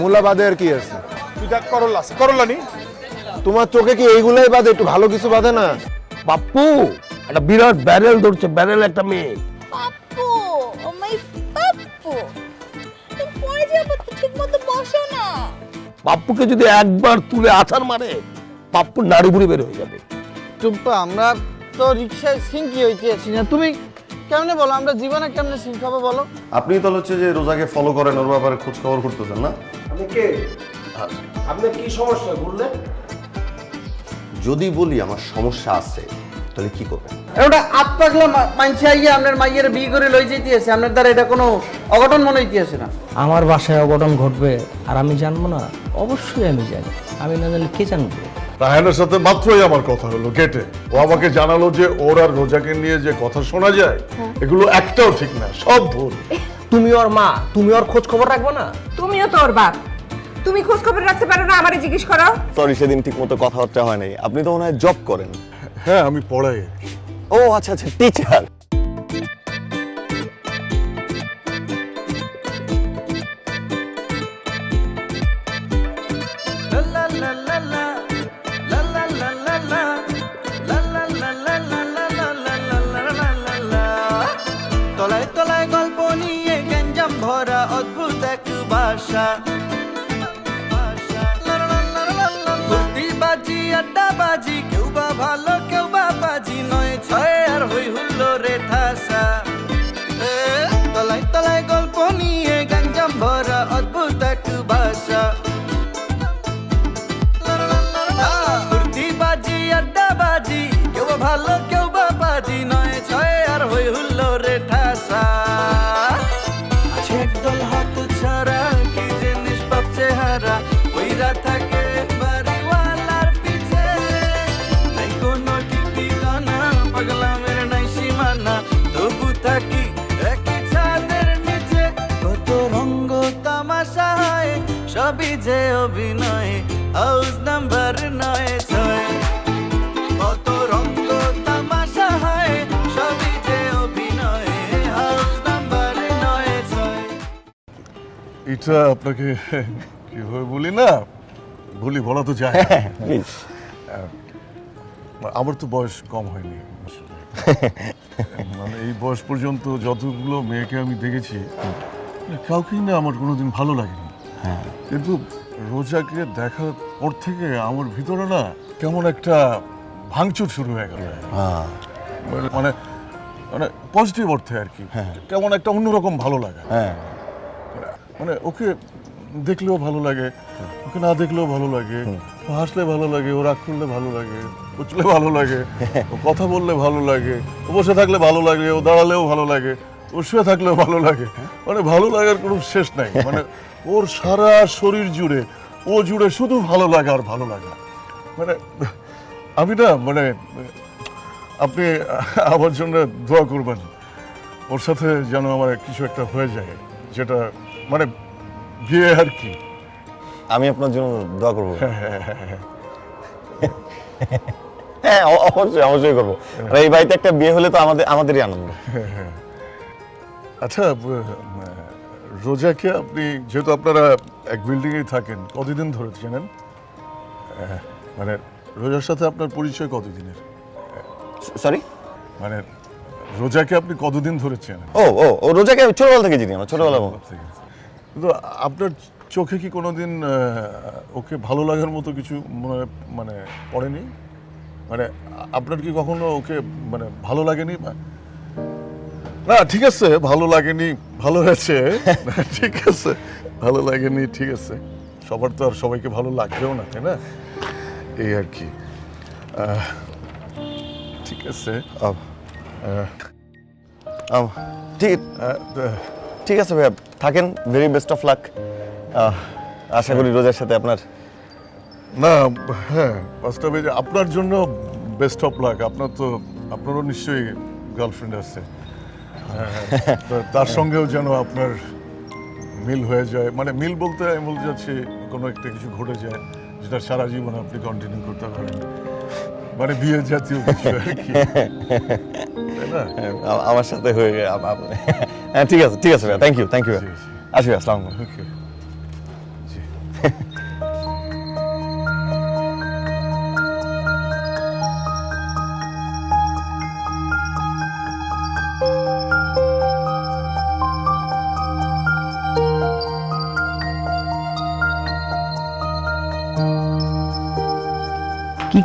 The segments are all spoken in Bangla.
মূলা বাদে আর কি আছে? তুই দেখ করল্লা আছে, করল্লা নি। তোমার চোখে কি এইগুলাই বাদে, একটু ভালো কিছু বাদে না? পাপ্পু একটা বিরাট ব্যারেল ধরছে, ব্যারেল একটা মেয়ে। পাপ্পু, ও মাই পাপ্পু, তুমি পরে যাবো তো, ঠিক মতো বসো না। পাপ্পুকে যদি একবার তুলে আছাড় মারে, পাপ্পুর নাড়ি বুড়ি বের হয়ে যাবে। টুম্পা, আমরা তো রিক্সায় সিঙ্কি হইতে আছি না, তুমি কেমনে বলো আমরা জীবনে কেমনে সিঙ্ক খাবো বলো? আপনি তো হচ্ছে যে রোজাকে ফলো করেন, ওর ব্যাপারে খোঁজ খবর করতেছেন না? আপনি কে? আপনার কি সমস্যা বললেন? যদি বলি আমার সমস্যা আছে তাহলে কি করবেন? ওটা আত্মাগলা মাইনছে আইয়া আপনার মাইয়ের বিয়ে করে লই যেতে আছে, আপনার দ্বারা এটা কোনো অঘটন মনে হইতে আছে না? আমার বাসায় অঘটন ঘটবে আর আমি জানবো না? অবশ্যই আমি জানি, আমি না জানলে কে জানবো? রাহানের সাথে মাত্রই আমার কথা হলো গেটে, ও আমাকে জানালো যে ওর আর রোজাকে নিয়ে যে কথা শোনা যায় এগুলো একটাও ঠিক না, সব ভুল। তুমি ওর মা, তুমি ওর খোঁজ খবর রাখবো না? তুমিও তো ওর বাপ, তুমি খোঁজ খবর রাখতে পারো না? আমারে জিজ্ঞেস করো। সরি, সেদিন ঠিক মতো কথাবার্তা হয় নাই। আপনি তো মনে হয় জব করেন। হ্যাঁ, আমি পড়াই। ও আচ্ছা আচ্ছা, টিচার। তলায় তলায় গল্প নিয়ে গঞ্জাম ভরা অদ্ভুত এক ভাষা, বাজি আড্ডা বাজি, কেউ বা ভালো কেউ বা বাজি, নয় ছয় আর হই হুল্লো রে ঠাসা। তলায় তলায় গল্প নিয়ে গঞ্জাম ভরা অদ্ভুত এক ভাষা, বাজি আড্ডা বাজি, কেউ বা ভালো কেউ বা বাজি, নয় ছয় আর হই হুল্লো রে ঠাসা। আছে একদল হাত ছাড়া, কি জিনিস পাপ চেহারা, ওইরা থাকে বাড়িওয়ালার পিছে, নাই কোনো ঠিকানা, পাগলামের নাই সীমানা, তবু থাকি একই ছাদের নিচে। কত রঙ্গ তামাশা হয়, সবই যে অভিনয়, হাউস নাম্বার ৯-৬। কত রঙ্গ তামাশা হয়, সবই যে অভিনয়, হাউস নাম্বার ৯-৬। এটা আপনাকে কিভাবে বলি না, বলি বলা তো যায় না। আমার তো বয়স কম হয়নি আসলে। মানে এই বয়স পর্যন্ত যতগুলো মেয়েকে আমি দেখেছি, কাউকেই না আমার কোনোদিন ভালো লাগেনি। কিন্তু রোজাকে দেখার পর থেকে আমার ভিতরে না কেমন একটা ভাঙচুর শুরু হয়ে গেল। মানে মানে পজিটিভ অর্থে আর কি, কেমন একটা অন্যরকম ভালো লাগা। মানে ওকে দেখলেও ভালো লাগে, ওকে না দেখলেও ভালো লাগে, ও হাসলে ভালো লাগে, ও রাগ করলে ভালো লাগে, ও চলে ভালো লাগে, ও কথা বললে ভালো লাগে, ও বসে থাকলে ভালো লাগে, ও দাঁড়ালেও ভালো লাগে, ও শুয়ে থাকলেও ভালো লাগে। মানে ভালো লাগার কোনো শেষ নাই। মানে ওর সারা শরীর জুড়ে, ও জুড়ে শুধু ভালো লাগা আর ভালো লাগা। মানে আমি না, মানে আপনি আমার জন্য দোয়া করবেন, ওর সাথে যেন আমার কিছু একটা হয়ে যায়, যেটা মানে বিয়ে আর কি। আমি আপনার জন্য দোয়া করবো। হ্যাঁ, অবশ্যই অবশ্যই করবো। আর এই বাড়িতে একটা বিয়ে হলে তো আমাদেরই আনন্দ। আচ্ছা, রোজাকে আপনি, যেহেতু আপনারা এক বিল্ডিংয়েই থাকেন, কতদিন ধরে চেনেন? মানে রোজার সাথে আপনার পরিচয় কতদিনের? সরি, মানে রোজাকে আপনি কতদিন ধরে চেনেন? ও ও ও রোজাকে আমি ছোটবেলা থেকে চিনি, আমার ছোটবেলা। কিন্তু আপনার চোখে কি কোনোদিন ওকে ভালো লাগার মতো কিছু মানে পড়েনি? মানে আপনার কি কখনো ওকে মানে ভালো লাগেনি? না ঠিক আছে, ভালো লাগেনি, ভালো হয়েছে, ঠিক আছে, ভালো লাগেনি, ঠিক আছে। সবার তো আর সবাইকে ভালো লাগবেও না, তাই না? এই আর কি। ঠিক আছে, ঠিক আছে ভাইয়া, থাকেন। Very best of luck. আশা করি রোজার সাথে আপনার না, হ্যাঁ, বাস্তবে আপনার জন্য বেস্ট অফ লাক। আপনারও নিশ্চয়ই গার্লফ্রেন্ড আছে, তার সঙ্গেও যেন আপনার মিল হয়ে যায়। মানে মিল বলতে আমি বলতে যাচ্ছি, কোনো একটা কিছু ঘটে যায় যেটা সারা জীবন আপনি কন্টিনিউ করতে পারেন, মানে বিয়ে জাতীয় কিছু আর কি, তাই না? আমার সাথে হয়ে গেছে। ঠিক আছে, ঠিক আছে ভাইয়া, থ্যাংক ইউ, থ্যাংক ইউ। আসি, আসসালামু আলাইকুম। ওকে, জি।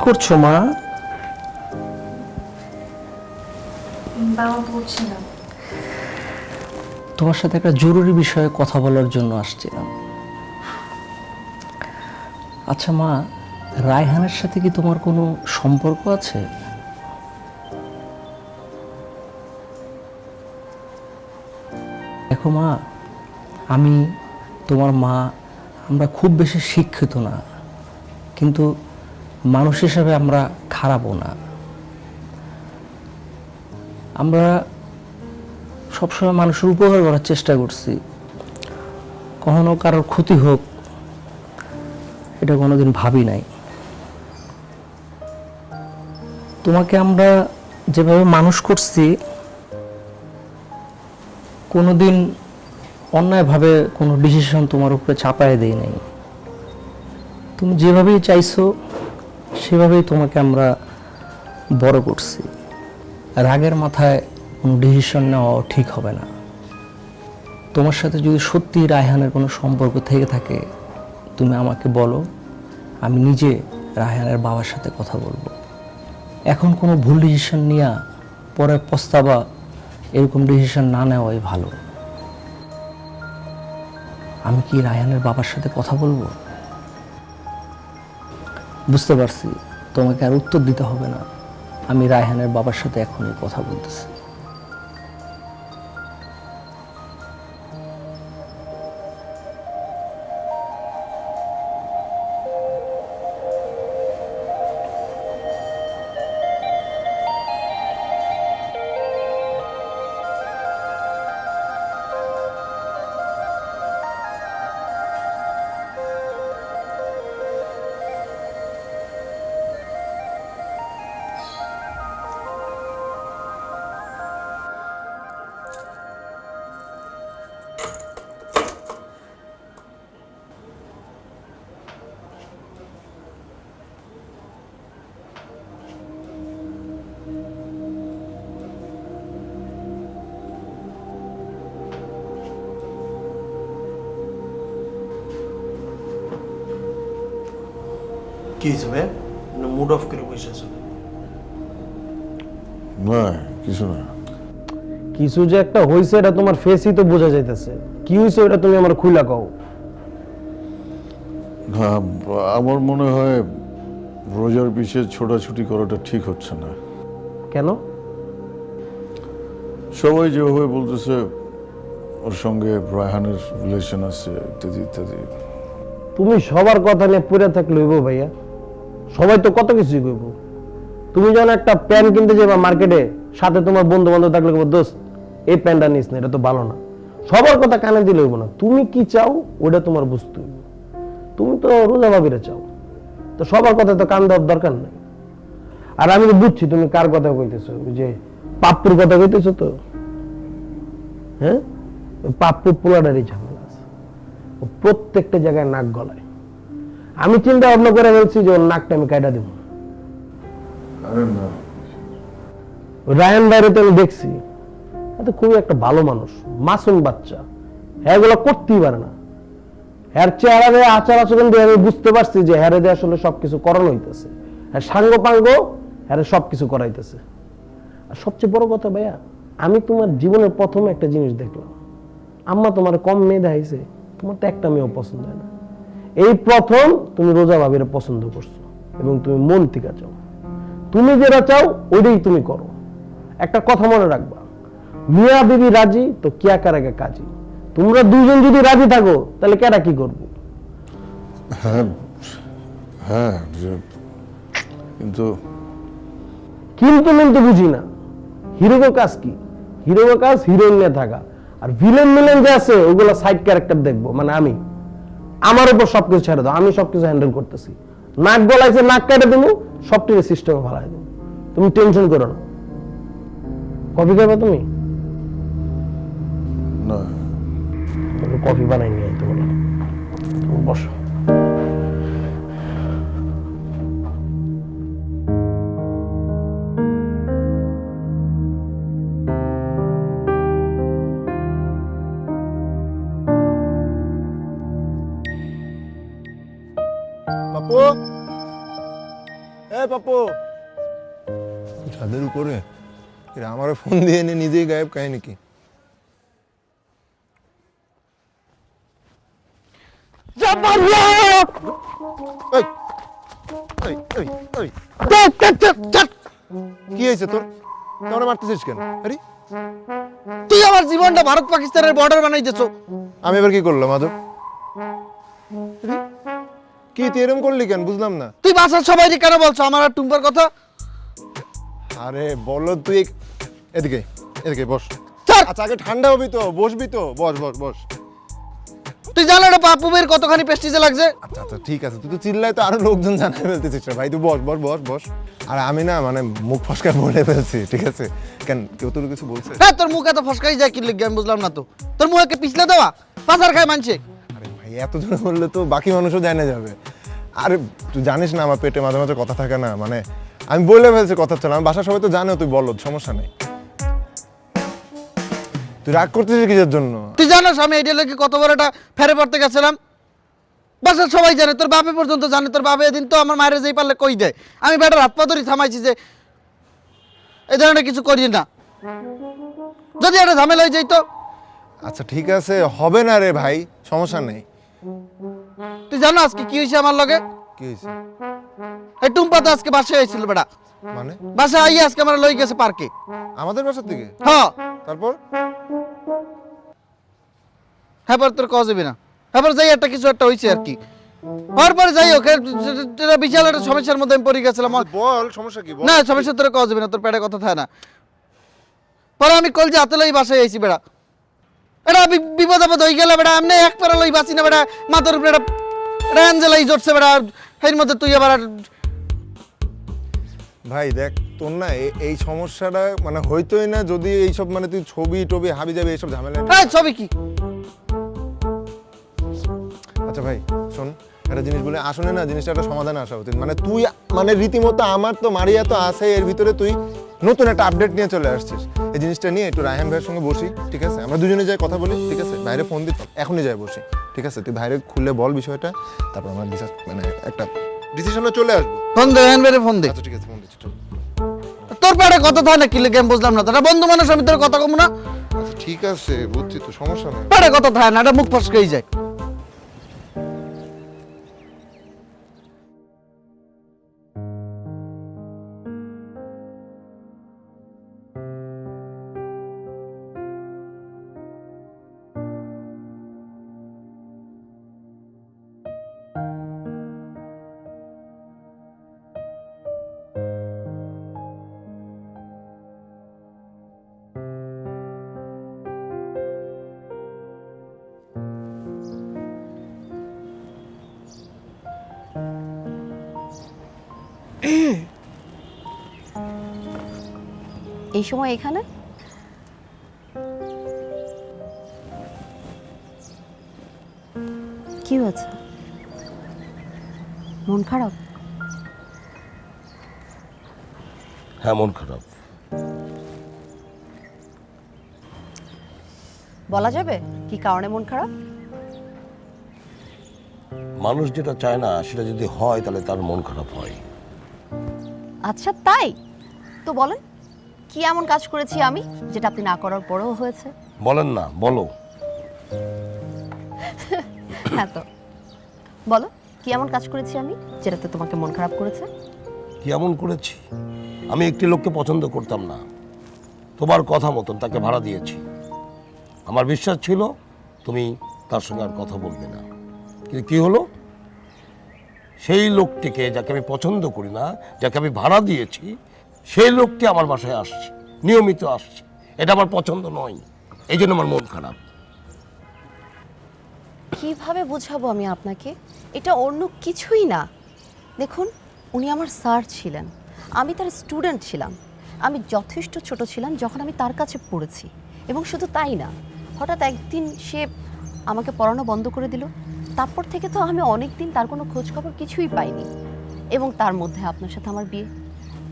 করছো মা? বাবা পড়ছিলাম। তোমার সাথে একটা জরুরি বিষয়ে কথা বলার জন্য আসছিলাম। আচ্ছা মা, রায়হানের সাথে কি তোমার কোনো সম্পর্ক আছে? দেখো মা, আমি তোমার মা, আমরা খুব বেশি শিক্ষিত না, কিন্তু মানুষ হিসেবে আমরা খারাপও না। আমরা সবসময় মানুষের উপকার করার চেষ্টা করছি, কখনো কারোর ক্ষতি হোক এটা কোনোদিন ভাবি নাই। তোমাকে আমরা যেভাবে মানুষ করছি, কোনোদিন অন্যায়ভাবে কোনো ডিসিশন তোমার উপরে চাপায় দেই নাই। তুমি যেভাবেই চাইছো সেভাবেই তোমাকে আমরা বড় করছি। রাগের মাথায় কোনো ডিসিশন নেওয়া ঠিক হবে না। তোমার সাথে যদি সত্যি রায়হানের কোনো সম্পর্ক থেকে থাকে তুমি আমাকে বলো, আমি নিজে রায়হানের বাবার সাথে কথা বলবো। এখন কোনো ভুল ডিসিশন নিয়ে পরে পস্তাবা, এরকম ডিসিশন না নেওয়াই ভালো। আমি কি রায়হানের বাবার সাথে কথা বলবো? বুঝতে পারছি তোমাকে আর উত্তর দিতে হবে না, আমি রায়হানের বাবার সাথে এখনই কথা বলতেছি। কি হয়েছে ভাই? মুড অফ করে বসে আছো? না কিছু না। কিছু যে একটা হইছে এটা তোমার ফেসই তো বোঝা যাইতেছে। কি হইছে ওটা তুমি আমার খুইলা কও। না, আমার মনে হয় রোজার পিছে ছোটাছুটি করাটা ঠিক হচ্ছে না। কেন? সবাই যেভাবে বলতেছে ওর সঙ্গে রায়হানের রিলেশন আছে ইত্যাদি ইত্যাদি। তুমি সবার কথা নিয়ে পড়ে থাকলে হইব ভাইয়া? সবাই তো কত কিছুই কইব। তুমি যখন একটা প্যান কিনতে যাবা মার্কেটে, সাথে তোমার বন্ধু বান্ধব থাকলে কইব দোস্ত এই প্যানটা নিস না, এটা তো ভালো না। সবার কথা কানে দিলে হইব না, তুমি কি চাও ওটা তোমার বুঝতে হইব। তুমি তো রোজা ভাবিরে চাও, তো সবার কথা তো কান দেওয়ার দরকার নাই। আর আমি তো বুঝছি তুমি কার কথা কইতেছো, ওই যে পাপ্পুর কথা কইতেছো তো। হ্যাঁ, পাপ্পু পোলাডারই ঝামেলা আছে, ও প্রত্যেকটা জায়গায় নাক গলায়। আমি চিন্তা ভাবনা করে বলছি যে ওর নাকটা আমি কাটা দিব। আরে না, রায়ান বাইরে তো আমি দেখছি, এত খুবই একটা ভালো মানুষ, মাসুম বাচ্চা, হ্যাঁ এগুলো করতেই পারে না। হ্যার চেহারা দিয়ে আচার আচরণ দিয়ে আমি বুঝতে পারছি যে হ্যারে দিয়ে আসলে সবকিছু করানো হইতেছে, হ্যাঁ সাঙ্গ পাঙ্গ হ্যারে সবকিছু করাইতেছে। আর সবচেয়ে বড় কথা ভাইয়া, আমি তোমার জীবনের প্রথমে একটা জিনিস দেখলাম, আম্মা তোমার কম মেয়ে দেখাইছে, তোমার তো একটা মেয়েও পছন্দ হয় না। এই প্রথম তুমি রোজা ভাবিরে পছন্দ করছো এবং তুমি মন থেকে চাও। তুমি যেটা চাও ওইটাই তুমি করো। একটা কথা মনে রাখবা, মিয়া বিবি রাজি তো কিয়া কারাগে কাজী। তোমরা দুজন যদি রাজি থাকো তাহলে কেরা কি করবো? হ্যাঁ হ্যাঁ, কিন্তু কিন্তু কিন্তু বুঝি না, হিরোর কাজ কি? হিরোর কাজ হিরোইন নিয়ে থাকা, আর ভিলেন মিলেন যে আছে ওগুলো সাইড ক্যারেক্টার দেখবো। মানে আমি আমার উপর সবকিছু ছেড়ে দাও, আমি সবকিছু হ্যান্ডেল করতেছি। নাক গলাইছে নাক কেটে দেবো, সবটির সিস্টেমে ভাড়াই দেবো, তুমি টেনশন করো না। কফি খাবে তুমি? না, কফি বানাই নিয়ে আইতে বলো, বসো। পাপ্পু, এ এই পাপ্পু ছাদের উপরে এরা আমারও ফোন দিয়ে এনে নিজেই গায়েব কাহিনী কি? এই, এই, এই, এই। কি হয়েছে তোর? তোমরা মারতেছিস কেন? আরে তুই আমার জীবনটা ভারত পাকিস্তানের বর্ডার বানাই দিছো। আমি এবার কি করলাম আদর? কি তুই এরকম করলি কেন বুঝলাম না। তুই বাসার সবাইকে কেন বলছো আমার আর টুম্পার কথা? আরে বলো তুই এদিকে এদিকে বস। ছাড়। আচ্ছা আগে ঠান্ডা হবি তো, বসবি তো, বস বস বস। তুই জানো না পাপ্পু ভাইয়ের কতখানি প্রেস্টিজে লাগছে? আচ্ছা আচ্ছা ঠিক আছে, তুই তো চিল্লায় তো আরো লোকজন জানাই ফেলতেছিস রে ভাই, তুই বস বস বস বস। আর আমি না মানে মুখ ফসকায় বলে ফেলছি, ঠিক আছে? কেন কেউ তোর কিছু বলছে? হ্যাঁ, তোর মুখ এত ফসকাই যায় কি লিখে আমি বুঝলাম না তো। তোর মুখে পিছলে দেওয়া পাচার খায় মানছে। আরে ভাই এত জনে বললে তো বাকি মানুষও জানে যাবে। আরে তুই জানিস না আমার পেটে মাঝে মাঝে কথা থাকে না, মানে আমি বলে ফেলছি কথা চলে, আমার বাসার সবাই তো জানে তুই বলদ, সমস্যা নেই। তুই রাগ করতেছিস কিসের জন্য? তুই জানোস আমি এইটা লেগে কত বড় একটা ফেরে পড়তে গেছিলাম? বাসার সবাই জানে, তোর বাপে পর্যন্ত জানে। তোর বাপে এদিন তো আমার মায়ের যেই পারলে কই দেয়। আমি বেটার হাত পা ধরে থামাইছি যে এই ধরনের কিছু করি না, যদি একটা ঝামেলা হয়ে যাইতো। আচ্ছা ঠিক আছে, হবে না রে ভাই, সমস্যা নেই। তুই জানো আজকে কি হয়েছে আমার লগে? কি হয়েছে? এই টুম্পা তো আজকে বাসায় হয়েছিল বেটা। মানে বাসায় আইয়ে আজকে আমার লই গেছে পার্কে। আমাদের বাসার থেকে? হ্যাঁ। তারপর হ্যাঁ, পর তোর কওয়া যাবে না। হ্যাঁ, পর যাই একটা কিছু একটা হয়েছে আর কি। পরে যাই হোক, এটা বিশাল একটা সমস্যার মধ্যে আমি পড়ে গেছিলাম। বল সমস্যা কি বল। না, সমস্যা তোর কওয়া যাবে না, তোর পেটে কথা থাকে না। পরে আমি কল যে হাতে লই বাসায় আইছি বেড়া। এটা বিপদ আপদ হয়ে গেলে বেড়া এমনি এক পারা লই বাঁচি না বেড়া। মাথার উপরে এটা অ্যাঞ্জেলাই জড়ছে বেড়া। এর মধ্যে তুই আবার ভাই দেখ তোর না এই সমস্যাটা মানে হইতোই না যদি এইসব মানে তুই ছবি টবি হাবি যাবে এইসব ঝামেলা। ছবি কি? আচ্ছা ভাই শোন, একটা জিনিস বলে আসলে না জিনিসটা একটা সমাধানে আসা উচিত। মানে তুই মানে রীতিমতো আমার তো মারিয়া তো আছে, এর ভিতরে তুই নতুন একটা আপডেট নিয়ে চলে আসছিস। এই জিনিসটা নিয়ে একটু রায়হান ভাইয়ের সঙ্গে বসি, ঠিক আছে? আমরা দুজনে যাই কথা বলি, ঠিক আছে? বাইরে ফোন দিই, এখনই যাই বসি, ঠিক আছে? তুই বাইরে খুলে বল বিষয়টা, তারপর আমরা মানে একটা ডিসিশনে চলে আসবো। ফোন দে, রায়হান ভাইয়ের ফোন দে। আচ্ছা ঠিক আছে, ফোন দিচ্ছি, চল। তোর পেটে কথা থাকে না কি লেগে আমি বুঝলাম না। তোরা বন্ধু মানুষ, আমি তোর কথা কম না। আচ্ছা ঠিক আছে বুঝছি, তো সমস্যা নেই। পেটে কথা থাকে না, এটা মুখ ফসকেই যায়। এই সময় এখানে কি হয়েছে? মন খারাপ? হ্যাঁ, মন খারাপ। বলা যাবে কি কারণে মন খারাপ? মানুষ যেটা চায় না সেটা যদি হয় তাহলে তার মন খারাপ হয়। আচ্ছা তাই তো বলেন, কি এমন কাজ করেছি আমি যেটা আপনি না করার পরেও হয়েছে? বলেন না, বলো। হ্যাঁ তো বলো, কি এমন কাজ করেছি আমি যেটাতে তোমাকে মন খারাপ করেছে? কি এমন করেছি? আমি একটি লোককে পছন্দ করতাম না, তোমার কথা মতন তাকে ভাড়া দিয়েছি। আমার বিশ্বাস ছিল তুমি তার সঙ্গে আর কথা বলবে না, কিন্তু কি হলো? সেই লোকটিকে, যাকে আমি পছন্দ করি না, যাকে আমি ভাড়া দিয়েছি, সেই লোকটি আমার বাসায় আসছে, নিয়মিত আসছে। এটা আমার পছন্দ নয়, এই জন্য আমার মন খারাপ। কিভাবে বুঝাবো আমি আপনাকে? এটা অন্য কিছুই না। দেখুন, উনি আমার স্যার ছিলেন, আমি তার স্টুডেন্ট ছিলাম। আমি যথেষ্ট ছোট ছিলাম যখন আমি তার কাছে পড়েছি, এবং শুধু তাই না, হঠাৎ একদিন সে আমাকে পড়ানো বন্ধ করে দিল। তারপর থেকে তো আমি অনেক দিন তার কোনো খোঁজ খবর কিছুই পাইনি। এবং তার মধ্যে আপনার সাথে আমার বিয়ে।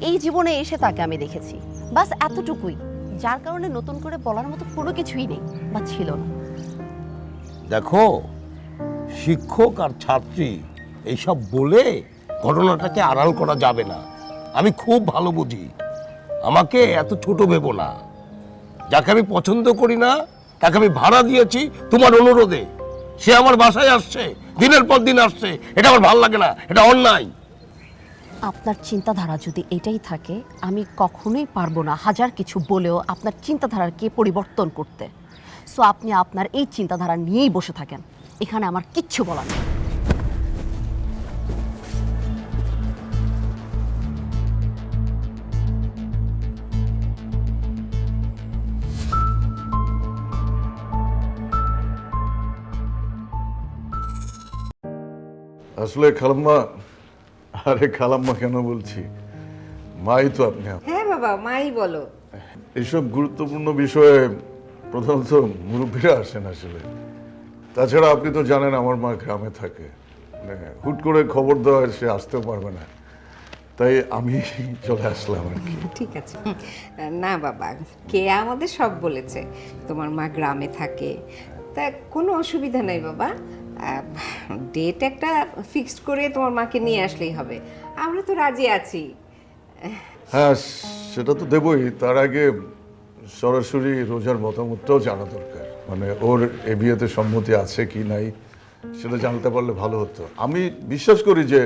এই জীবনে এসে তাকে আমি দেখেছি, বাস এতটুকুই, যার কারণে নতুন করে বলার মতো কোনো কিছুই নেই বা ছিল না। দেখো, শিক্ষক আর ছাত্রী এইসব বলে ঘটনাটাকে আড়াল করা যাবে না। আমি খুব ভালো বুঝি, আমাকে এত ছোট ভেবো না। যাকে আমি পছন্দ করি না তাকে আমি ভাড়া দিয়েছি তোমার অনুরোধে, সে আমার বাসায় আসছে, দিনের পর দিন আসছে, এটা আমার ভালো লাগে না, এটা অন্যায়। আপনার চিন্তাধারা যদি এটাই থাকে, আমি কখনোই পারবো না হাজার কিছু বলেও আপনার চিন্তাধারাকে পরিবর্তন করতে। সো আপনি আপনার এই চিন্তাধারা নিয়েই বসে থাকেন, এখানে আমার কিচ্ছু বলার নেই। আসলে খালাম্মা, আরে খালাম্মা কেন বলছি, মাই তো আপনি। হ্যাঁ বাবা, মাই বলো। এইসব গুরুত্বপূর্ণ বিষয়ে প্রধানত মুরব্বীরা আসেন আসলে। তাছাড়া আপনি তো জানেন আমার মা গ্রামে থাকে, মানে হুট করে খবর দেওয়া সে আসতেও পারবে না, তাই আমি চলে আসলাম আর কি। ঠিক আছে। না বাবা, কে আমাদের সব বলেছে তোমার মা গ্রামে থাকে, তা কোনো অসুবিধা নেই বাবা। ডেট একটা ফিক্সড করে তোমার মাকে নিয়ে আসলেই হবে, আমরা তো রাজি আছি। হ্যাঁ সেটা তো দেবই, তার আগে সরাসরি রোজার মতামতটাও জানা দরকার, মানে ওর এ বিয়েতে সম্মতি আছে কি নাই সেটা জানতে পারলে ভালো হতো। আমি বিশ্বাস করি যে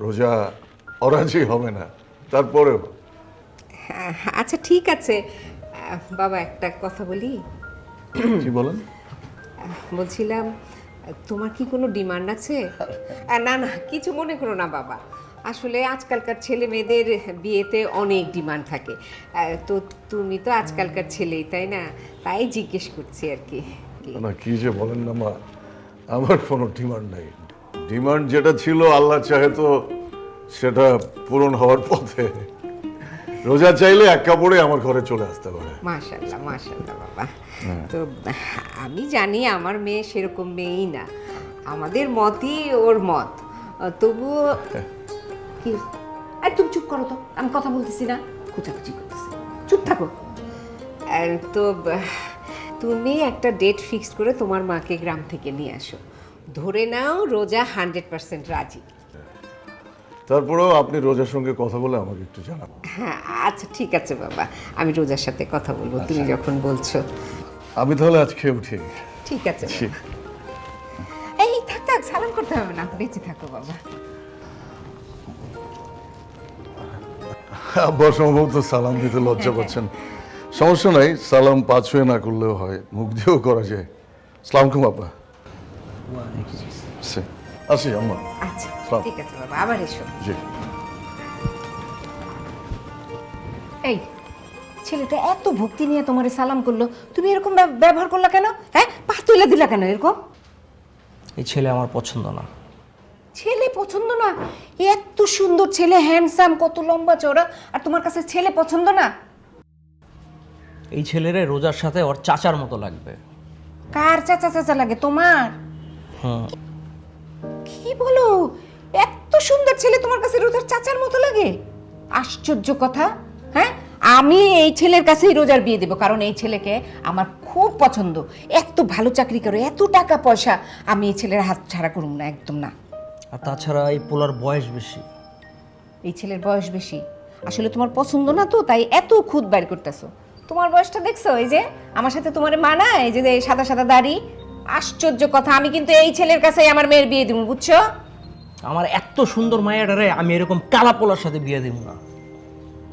রোজা অরাজি হবে না, তারপরেও। আচ্ছা ঠিক আছে বাবা, একটা কথা বলি। কি বলেন? বলছিলাম, তোমার কি কোনো ডিমান্ড আছে? না না, কিছু মনে করো না বাবা, আসলে আজকালকার ছেলে মেয়েদের বিয়েতে অনেক ডিমান্ড থাকে, তো তুমি তো আজকালকার ছেলেই তাই না, তাই জিজ্ঞেস করছি আর কি। না কি যে বলেন না মা, আমার কোনো ডিমান্ড নাই। ডিমান্ড যেটা ছিল আল্লাহ চাহে তো সেটা পূরণ হওয়ার পথে। রোজা চাইলে এক কাপড়ে আমার ঘরে চলে আসতে পারে। মাশাআল্লাহ মাশাআল্লাহ বাবা। তো আমি জানি আমার মেয়ে সেরকম মেয়েই না, আমাদের মতই ওর মত, তবুও কি। আর তুমি চুপ করো তো, আমি কথা বলতেছি না, খুঁচাখুচি করতেছি, চুপ থাকো। আর তো তুমি একটা ডেট ফিক্সড করে তোমার মাকে গ্রাম থেকে নিয়ে আসো, ধরে নাও রোজা 100% রাজি। তারপরেও আপনি রোজার সঙ্গে কথা বলে আমাকে একটু জানাবেন। হ্যাঁ আচ্ছা ঠিক আছে বাবা, আমি রোজার সাথে কথা বলবো তুমি যখন বলছো। আমি তাহলে আজকে উঠি। ঠিক আছে এই থাক থাক, সালাম করতে হবে না, বেঁচে থাকো বাবা। আব্বা সম্ভবত সালাম দিতে লজ্জা পাচ্ছেন, সমস্যা নাই, সালাম পাঁচ হয়ে না করলেও হয়, মুখ দিয়েও করা যায়। সালাম কুম আব্বা। আসি আম্মা। আচ্ছা সালাম। ঠিক আছে বাবা, আবার এসো। জি। এই ছেলেটা এত ভক্তি নিয়ে তোমার সালাম করলো, তুমি এরকম ব্যবহার করলা কেন? হ্যাঁ, পা তুলে দিলা কেন এরকম? এই ছেলে আমার পছন্দ না। ছেলে পছন্দ না? এত সুন্দর ছেলে, হ্যান্ডসাম, কত লম্বা চওড়া, আর তোমার কাছে ছেলে পছন্দ না? এই ছেলেরে রোজার সাথে ওর চাচার মতো লাগবে। কার চাচা চাচা লাগে তোমার? হুম। কি বলো, এত সুন্দর ছেলে তোমার কাছে রোজার চাচার মতো লাগে? আশ্চর্য কথা। হ্যাঁ, আমি এই ছেলের কাছেই রোজার বিয়ে দেবো, কারণ এই ছেলেকে আমার খুব পছন্দ, এত ভালো চাকরি করে, এত টাকা পয়সা, আমি এই ছেলের হাত ছাড়া করুম না, একদম না। আর তাছাড়া এই পোলার বয়স বেশি। এই ছেলের বয়স বেশি, আসলে তোমার পছন্দ না তো, তাই এত খুদ বাইর করতেছো। তোমার বয়সটা দেখছো, এই যে আমার সাথে তোমার মানায়, এই যে সাদা সাদা দাড়ি। আশ্চর্য কথা, আমি কিন্তু এই ছেলের কাছেই আমার মেয়ের বিয়ে দিব, বুঝছো? আমার এত সুন্দর মায়াটারে আমি এরকম কালা পোলার সাথে বিয়ে দেব না।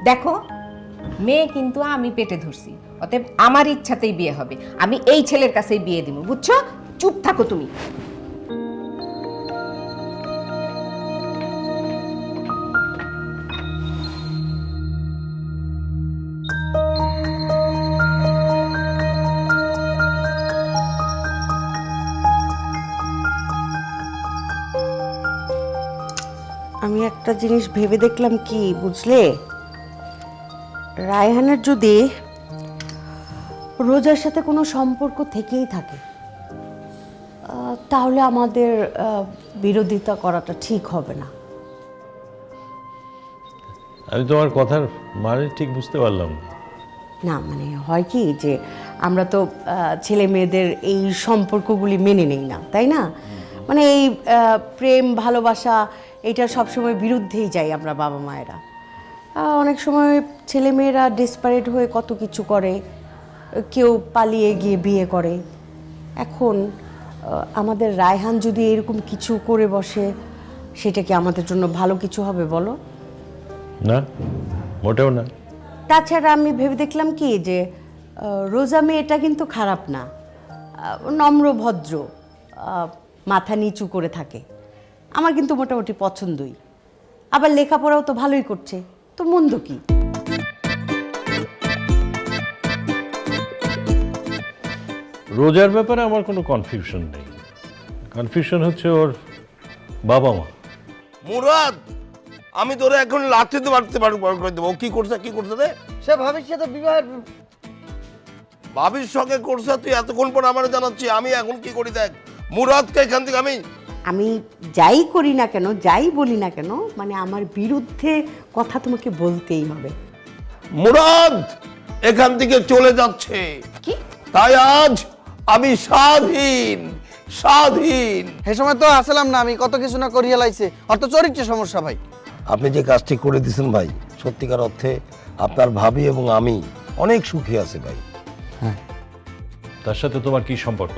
দেখো, মেয়ে কিন্তু আমি পেটে ধরছি, অতএব আমার ইচ্ছাতেই বিয়ে হবে, আমি এই ছেলের কাছেই বিয়ে দিব, বুঝছো? চুপ থাকো তুমি। আমি একটা জিনিস ভেবে দেখলাম কি বুঝলে, রায়হানের যদি রোজার সাথে কোনো সম্পর্ক থেকেই থাকে, তাহলে আমাদের বিরোধিতা করাটা ঠিক হবে না। আমি তোমার কথার মানে ঠিক বুঝতে পারলাম না, মানে হয় কি যে আমরা তো ছেলে মেয়েদের এই সম্পর্কগুলি মেনে নেই না, তাই না? মানে এই প্রেম ভালোবাসা এটা সবসময় বিরুদ্ধেই যাই আমরা বাবা মায়েরা। অনেক সময় ছেলেমেয়েরা ডেসপারেট হয়ে কত কিছু করে, কেউ পালিয়ে গিয়ে বিয়ে করে। এখন আমাদের রায়হান যদি এরকম কিছু করে বসে, সেটা কি আমাদের জন্য ভালো কিছু হবে বলো? না, মোটেও না। তাছাড়া আমি ভেবে দেখলাম কি যে রোজা মেয়েটা কিন্তু খারাপ না, নম্র ভদ্র, মাথা নিচু করে থাকে। আমার কিন্তু মোটামুটি পছন্দই। আবার লেখাপড়াও তো ভালোই করছে, তো মন্দ কি? রোজার ব্যাপারে আমার কোনো কনফিউশন নেই। কনফিউশন হচ্ছে ওর বাবা মা। মুরাদ, আমি তোরে এখন লাঠিতে মারতে করে দেবো। কি করছে রে? সে ভবিষ্যতে বিবাহের ভাবির সঙ্গে করছে, তুই এতক্ষণ পর আমার জানাচ্ছি। আমি এখন কি করি দেখ, মুরাদকে এখান থেকে আমি যাই করি না কেন, যাই বলি না কেন, মানে আমার বিরুদ্ধে কথা তোমাকে বলতেই হবে। মুরাদ এখান থেকে চলে যাচ্ছে। কি? তাই আজ আমি স্বাধীন। সে সময় তো আসলাম না, আমি কত কিছু না করিয়ে লাইছে। অত চরিত্রের সমস্যা ভাই। আপনি যে কাজটি করে দিয়েছেন ভাই, সত্যিকার অর্থে আপনার ভাবি এবং আমি অনেক সুখী আছি ভাই। তার সাথে তোমার কি সম্পর্ক?